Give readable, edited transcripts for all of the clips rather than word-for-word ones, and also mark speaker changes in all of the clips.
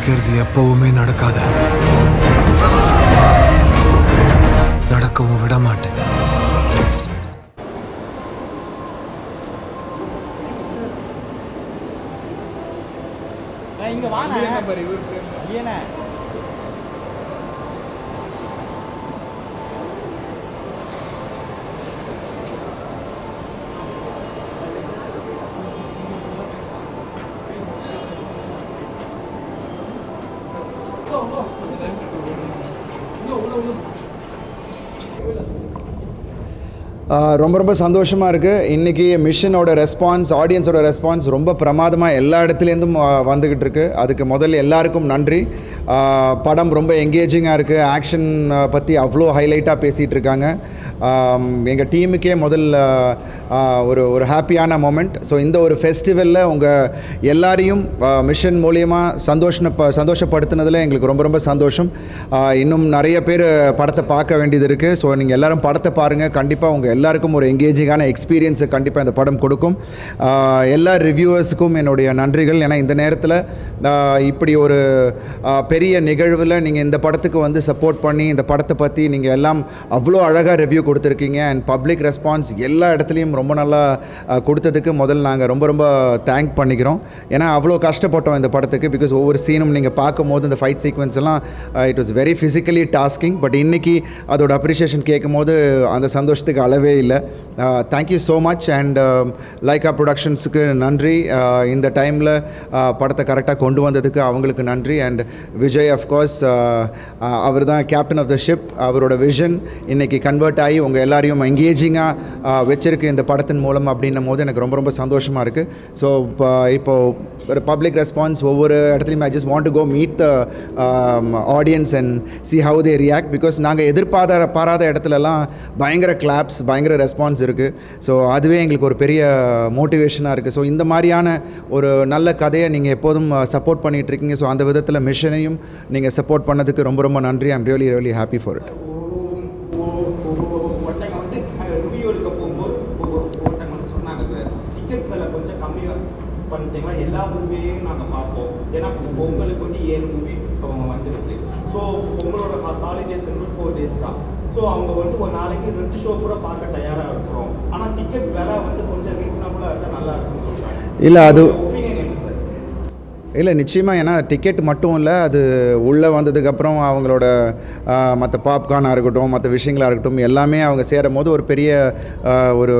Speaker 1: நினைக்கிறது எப்பவுமே நடக்காத, நடக்கவும் விட மாட்டேன்.
Speaker 2: இங்க வாங்க ஏனே
Speaker 3: ரொம்ப ரொம்ப சந்தோஷமாக இருக்குது. இன்றைக்கி மிஷனோட ரெஸ்பான்ஸ், ஆடியன்ஸோட ரெஸ்பான்ஸ் ரொம்ப பிரமாதமாக எல்லா இடத்துலேருந்தும் வந்துக்கிட்டு இருக்குது. அதுக்கு முதல்ல எல்லாருக்கும் நன்றி. படம் ரொம்ப எங்கேஜிங்காக இருக்குது. ஆக்ஷன் பற்றி அவ்வளோ ஹைலைட்டாக பேசிகிட்டு இருக்காங்க. எங்கள் டீமுக்கே முதல்ல ஒரு ஹாப்பியான மொமெண்ட். ஸோ இந்த ஒரு ஃபெஸ்டிவலில் உங்கள் எல்லாரையும் மிஷன் மூலியமாக சந்தோஷப்படுத்தினதில் எங்களுக்கு ரொம்ப ரொம்ப சந்தோஷம். இன்னும் நிறைய பேர் படத்தை பார்க்க வேண்டியது இருக்குது. ஸோ நீங்கள் எல்லோரும் படத்தை பாருங்கள். கண்டிப்பாக உங்கள் எல்லாருக்கும் ஒரு எங்கேஜிங்கான எக்ஸ்பீரியன்ஸை கண்டிப்பாக இந்த படம் கொடுக்கும். எல்லா ரிவ்யூவர்ஸுக்கும் என்னுடைய நன்றிகள். ஏன்னா இந்த நேரத்தில் இப்படி ஒரு பெரிய நிகழ்வில் நீங்கள் இந்த படத்துக்கு வந்து சப்போர்ட் பண்ணி இந்த படத்தை பற்றி நீங்கள் எல்லாம் அவ்வளோ அழகாக ரிவ்யூ கொடுத்துருக்கீங்க. அண்ட் பப்ளிக் ரெஸ்பான்ஸ் எல்லா இடத்துலையும் ரொம்ப நல்லா கொடுத்ததுக்கு முதல்ல நாங்கள் ரொம்ப ரொம்ப தேங்க் பண்ணிக்கிறோம். ஏன்னா அவ்வளோ கஷ்டப்பட்டோம் இந்த படத்துக்கு. பிகாஸ் ஒவ்வொரு சீனும் நீங்கள் பார்க்கும் போது இந்த ஃபைட் சீக்வன்ஸ் எல்லாம் இட் வாஸ் வெரி ஃபிசிக்கலி டாஸ்கிங். பட் இன்றைக்கி அதோட அப்ரிஷியேஷன் கேட்கும் போது அந்த சந்தோஷத்துக்கு அளவே இல்லை. Thank you so much. And Lyca ப்ரொடக்ஷன்ஸுக்கு நன்றி. இந்த டைமில் படத்தை கரெக்டாக கொண்டு வந்ததுக்கு அவங்களுக்கு நன்றி. அண்ட் விஜய் அஃப்கோர்ஸ் அவர் தான் கேப்டன் ஆஃப் த ஷிப். அவரோட விஷன் இன்றைக்கி கன்வெர்ட் ஆகி உங்கள் எல்லாரையும் எங்கேஜிங்காக வச்சுருக்கு இந்த படத்தின் மூலம் அப்படின்னும் போது எனக்கு ரொம்ப ரொம்ப சந்தோஷமாக இருக்குது. ஸோ இப்போது ஒரு பப்ளிக் ரெஸ்பான்ஸ் ஒவ்வொரு இடத்துலையும் I just want to go meet the audience and see how they react. Because நாங்கள் எதிர்பாராத இடத்துலலாம் பயங்கர கிளாப்ஸ், பயங்கர ரெஸ்பான்ஸ் இருக்குது. ஸோ அதுவே எங்களுக்கு ஒரு பெரிய மோட்டிவேஷனாக இருக்குது. ஸோ இந்த மாதிரியான ஒரு நல்ல கதையை நீங்கள் எப்போதும் சப்போர்ட் பண்ணிகிட்ருக்கீங்க. ஸோ அந்த விதத்தில் மிஷனையும் நீங்கள் சப்போர்ட் பண்ணதுக்கு ரொம்ப ரொம்ப நன்றி. I'm really really happy for it.
Speaker 2: எல்லா மூவியையும் நாங்கள் பார்ப்போம். ஏன்னா பொங்கலுக்கு வந்து 7 மூவி வந்துருக்கு. ஸோ பொங்கலோட ஹாலிடேஸ் 4 டேஸ் தான். ஸோ அவங்க வந்து ஒரு நாளைக்கு 2 ஷோ கூட பார்க்க தயாராக இருக்கிறோம். ஆனால் டிக்கெட் விலை வந்து கொஞ்சம் ரீசனபுளாக இருந்தால் நல்லா இருக்குன்னு சொல்கிறாங்க.
Speaker 3: இல்லை அது
Speaker 2: ஒப்பீனியன் என்ன சார்?
Speaker 3: இல்லை நிச்சயமாக. ஏன்னா டிக்கெட் மட்டும் இல்லை, அது உள்ளே வந்ததுக்கப்புறம் அவங்களோட மற்ற பாப்கார்னாக இருக்கட்டும், மற்ற விஷயங்களாக இருக்கட்டும், எல்லாமே அவங்க சேரும் போது ஒரு பெரிய ஒரு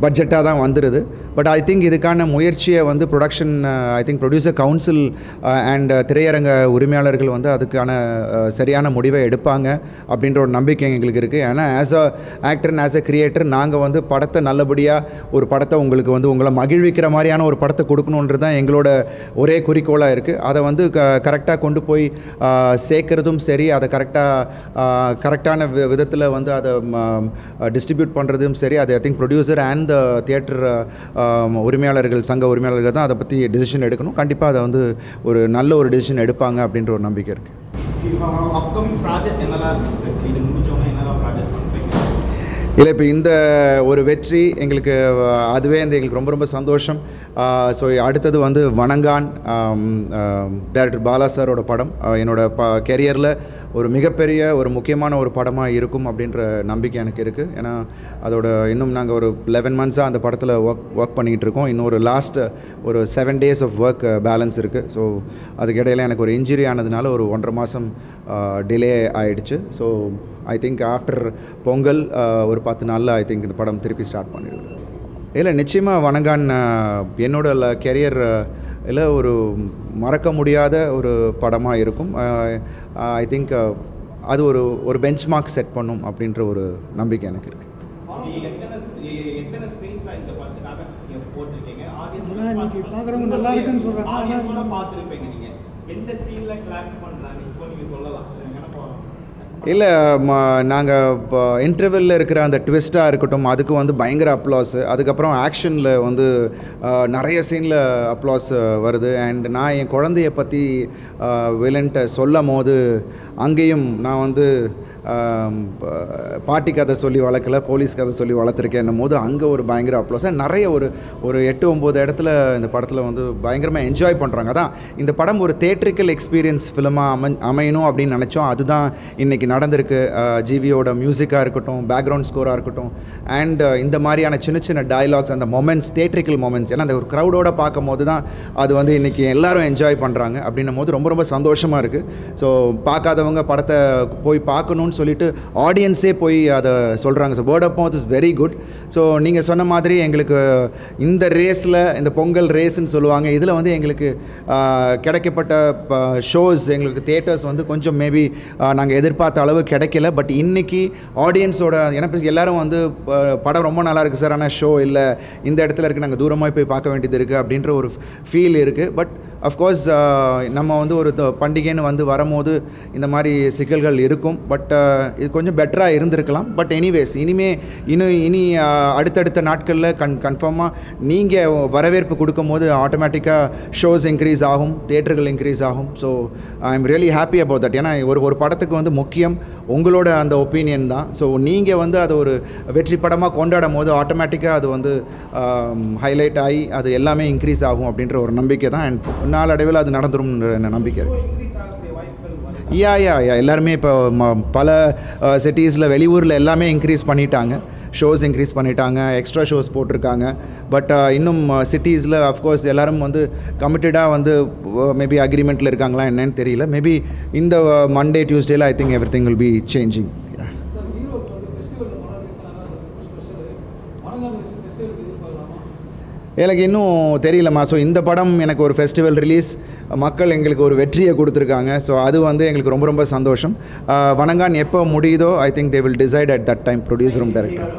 Speaker 3: பட்ஜெட்டாக தான் வந்துடுது. பட் ஐ திங்க் இதுக்கான முயற்சியை வந்து production, I think producer council and திரையரங்க உரிமையாளர்கள் வந்து அதுக்கான சரியான முடிவை எடுப்பாங்க அப்படின்ற ஒரு நம்பிக்கை எங்களுக்கு இருக்குது. ஏன்னா as a actor and as a creator நாங்கள் வந்து படத்தை நல்லபடியாக ஒரு படத்தை உங்களுக்கு வந்து உங்களை மகிழ்விக்கிற மாதிரியான ஒரு படத்தை கொடுக்கணுன்றது தான் எங்களோட ஒரே குறிக்கோளாக இருக்குது. அதை வந்து கரெக்டாக கொண்டு போய் சேர்க்குறதும் சரி, அதை கரெக்டான விதத்தில் வந்து அதை டிஸ்ட்ரிபியூட் பண்ணுறதும் சரி, அது ஐ திங்க் ப்ரொடியூசர் அண்ட் தியேட்டர் உரிமையாளர்கள், சங்க உரிமையாளர்கள் தான் அதை பற்றி டிசிஷன் எடுக்கணும். கண்டிப்பாக அதை வந்து ஒரு நல்ல ஒரு டிசிஷன் எடுப்பாங்க அப்படின்ற ஒரு நம்பிக்கை இருக்குது. இல்லை இப்போ இந்த ஒரு வெற்றி எங்களுக்கு அதுவே எங்களுக்கு ரொம்ப ரொம்ப சந்தோஷம். ஸோ அடுத்தது வந்து வணங்கான், டைரக்டர் பாலா சாரோட படம் என்னோட கெரியரில் ஒரு மிகப்பெரிய ஒரு முக்கியமான ஒரு படமாக இருக்கும் அப்படின்ற நம்பிக்கை எனக்கு இருக்குது. ஏன்னா அதோட இன்னும் நாங்கள் ஒரு 11 மந்த்ஸாக அந்த படத்தில் ஒர்க் பண்ணிக்கிட்டு இருக்கோம். இன்னும் ஒரு லாஸ்ட் ஒரு 7 days ஆஃப் ஒர்க் பேலன்ஸ் இருக்குது. ஸோ அதுக்கு இடையில எனக்கு ஒரு இன்ஜுரி ஆனதுனால ஒரு 1.5 மாதம் டிலே ஆகிடுச்சு. So I think after Pongal ஒரு 10 நாளில் ஐ திங்க் இந்த படம் திருப்பி ஸ்டார்ட் பண்ணிடுது. இல்லை நிச்சயமாக வணங்கான் என்னோட கெரியர் இல்லை ஒரு மறக்க முடியாத ஒரு படமாக இருக்கும். ஐ திங்க் அது ஒரு பெஞ்ச் மார்க் செட் பண்ணும் அப்படின்ற ஒரு நம்பிக்கை எனக்கு இருக்குது. இல்லை நாங்கள் இப்போ இன்டர்வெல்லில் இருக்கிற அந்த ட்விஸ்ட்டாக இருக்கட்டும், அதுக்கு வந்து பயங்கர அப்ளாஸு. அதுக்கப்புறம் ஆக்ஷனில் வந்து நிறைய சீனில் அப்ளாஸ் வருது. அண்ட் நான் என் குழந்தைய பற்றி வில்லன்ட்ட சொல்லும் போது அங்கேயும் நான் வந்து பாட்டி கதை சொல்லி வளர்க்கல, போலீஸ் கதை சொல்லி வளர்த்துருக்கேன்னும் போது அங்கே ஒரு பயங்கர அப்ளோஸ். நிறைய ஒரு 8-9 இடத்துல இந்த படத்தில் வந்து பயங்கரமாக என்ஜாய் பண்ணுறாங்க. அதான் இந்த படம் ஒரு தேட்ரிக்கல் எக்ஸ்பீரியன்ஸ் ஃபிலிமாக அமையணும் அப்படின்னு நினச்சோம். அதுதான் இன்றைக்கி நடந்திருக்கு. ஜிவியோட மியூசிக்காக இருக்கட்டும், பேக்ரவுண்ட் ஸ்கோராக இருக்கட்டும், அண்ட் இந்த மாதிரியான சின்ன சின்ன டயலாக்ஸ், அந்த மொமெண்ட்ஸ், தேட்ரிக்கல் மொமெண்ட்ஸ், ஏன்னா அந்த ஒரு க்ரௌடோட பார்க்கும் போது தான் அது வந்து இன்றைக்கி எல்லாரும் என்ஜாய் பண்ணுறாங்க. அப்படின்னும் போது ரொம்ப ரொம்ப சந்தோஷமாக இருக்குது. ஸோ பார்க்காதவங்க படத்தை போய் பார்க்கணுன்னு சொல்லிட்டு ஆடியன்ஸே போய் அதை சொல்கிறாங்க. So word of mouth is very good. So நீங்கள் சொன்ன மாதிரி எங்களுக்கு இந்த ரேஸில், இந்த பொங்கல் ரேஸ்ன்னு சொல்லுவாங்க, இதில் வந்து எங்களுக்கு கிடைக்கப்பட்ட ஷோஸ், எங்களுக்கு தியேட்டர்ஸ் வந்து கொஞ்சம் மேபி நாங்கள் எதிர்பார்த்த அளவு கிடைக்கல. பட் இன்றைக்கி ஆடியன்ஸோட, எனக்கு எல்லோரும் வந்து படம் ரொம்ப நல்லா இருக்குது சார், ஆனால் ஷோ இல்லை, இந்த இடத்துல இருக்குது, நாங்கள் தூரமாக போய் பார்க்க வேண்டியது இருக்குது அப்படின்ற ஒரு ஃபீல் இருக்குது. பட் அஃப்கோர்ஸ் நம்ம வந்து ஒரு பண்டிகைன்னு வந்து வரும்போது இந்த மாதிரி சிக்கல்கள் இருக்கும். பட் இது கொஞ்சம் பெட்டராக இருந்திருக்கலாம். பட் எனிவேஸ் இனி அடுத்தடுத்த நாட்களில் கன்ஃபார்மாக நீங்கள் வரவேற்பு கொடுக்கும் போது ஆட்டோமேட்டிக்காக ஷோஸ் இன்க்ரீஸ் ஆகும், தியேட்டர்கள் இன்க்ரீஸ் ஆகும். So I am really happy about that. ஏன்னா ஒரு படத்துக்கு வந்து முக்கியம் உங்களோட அந்த ஒப்பீனியன் தான். ஸோ நீங்கள் வந்து அதை ஒரு வெற்றி படமாக கொண்டாடும் போது ஆட்டோமேட்டிக்காக அது வந்து ஹைலைட் ஆகி அது எல்லாமே இன்க்ரீஸ் ஆகும் அப்படின்ற ஒரு நம்பிக்கை தான். அண்ட் நாளடைவில் அது நடந்துரும்ன்ற நம்பிக்கை இருக்குது. யா எல்லாருமே இப்போ பல சிட்டிஸில், வெளியூரில் எல்லாமே இன்க்ரீஸ் பண்ணிட்டாங்க, ஷோஸ் இன்க்ரீஸ் பண்ணிட்டாங்க, எக்ஸ்ட்ரா ஷோஸ் போட்டிருக்காங்க. பட் இன்னும் சிட்டிஸில் அஃப்கோர்ஸ் எல்லோரும் வந்து கமிட்டடாக வந்து மேபி அக்ரிமெண்ட்டில் இருக்காங்களா என்னன்னு தெரியல. மேபி இந்த மண்டே டியூஸ்டேல I think everything will be changing. எனக்கு இன்னும் தெரியலம்மா. ஸோ இந்த படம் எனக்கு ஒரு ஃபெஸ்டிவல் ரிலீஸ், மக்கள் எங்களுக்கு ஒரு வெற்றியை கொடுத்துருக்காங்க. ஸோ அது வந்து எங்களுக்கு ரொம்ப ரொம்ப சந்தோஷம். வணங்கான் எப்போ முடியுதோ I think they will decide at that time, ப்ரொடியூசரும் டைரக்டர்.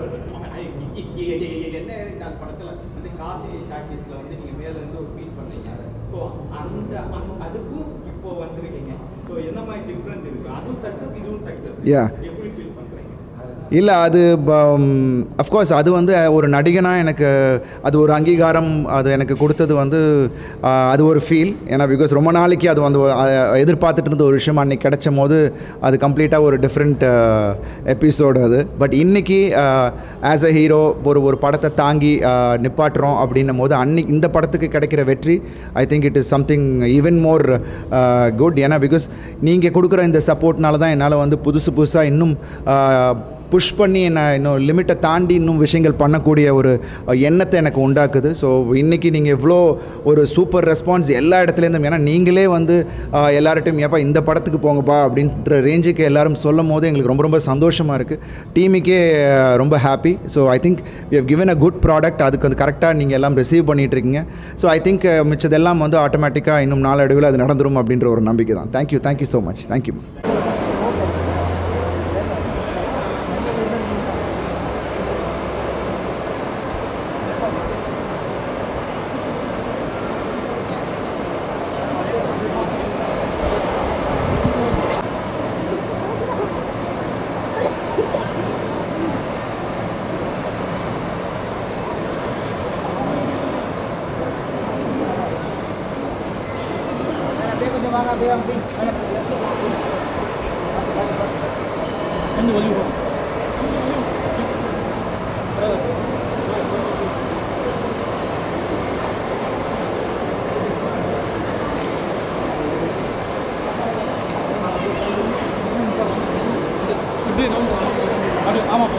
Speaker 3: யா இல்லை, அது அஃப்கோர்ஸ் அது வந்து ஒரு நடிகனாக எனக்கு அது ஒரு அங்கீகாரம் அது எனக்கு கொடுத்தது வந்து அது ஒரு ஃபீல். ஏன்னா பிகாஸ் ரொம்ப நாளைக்கு அது வந்து எதிர்பார்த்துட்டு இருந்த ஒரு விஷயம் அன்றைக்கி கிடைச்சும் போது அது கம்ப்ளீட்டாக ஒரு டிஃப்ரெண்ட் எபிசோடு அது. பட் இன்றைக்கி ஆஸ் அ ஹீரோ ஒரு படத்தை தாங்கி நிப்பாட்டுறோம் அப்படின்னும் போது அன்றைக்கி இந்த படத்துக்கு கிடைக்கிற வெற்றி I think it is something even more good. ஏன்னா பிகாஸ் நீங்கள் கொடுக்குற இந்த சப்போர்ட்னால தான் என்னால் வந்து புதுசாக இன்னும் புஷ் பண்ணி என்ன இன்னும் லிமிட்டை தாண்டி இன்னும் விஷயங்கள் பண்ணக்கூடிய ஒரு எண்ணத்தை எனக்கு உண்டாக்குது. ஸோ இன்றைக்கி நீங்கள் இவ்வளோ ஒரு சூப்பர் ரெஸ்பான்ஸ் எல்லா இடத்துலேருந்தும், ஏன்னா நீங்களே வந்து எல்லார்ட்டையும் ஏப்பா இந்த படத்துக்கு போங்கப்பா அப்படின்ற ரேஞ்சுக்கு எல்லோரும் சொல்லும் போது எங்களுக்கு ரொம்ப ரொம்ப சந்தோஷமாக இருக்குது. டீமுக்கே ரொம்ப happy. So I think we have given a good product. அதுக்கு வந்து கரெக்டாக நீங்கள் எல்லாம் ரிசீவ் பண்ணிகிட்ருக்கீங்க. ஸோ ஐ திங்க் மிச்சதெல்லாம் வந்து ஆட்டோமேட்டிக்காக இன்னும் நாளடைவில் அது நடந்துரும் அப்படின்ற ஒரு நம்பிக்கை தான். Thank you so much. தேங்க்யூ.
Speaker 4: ஆமாம்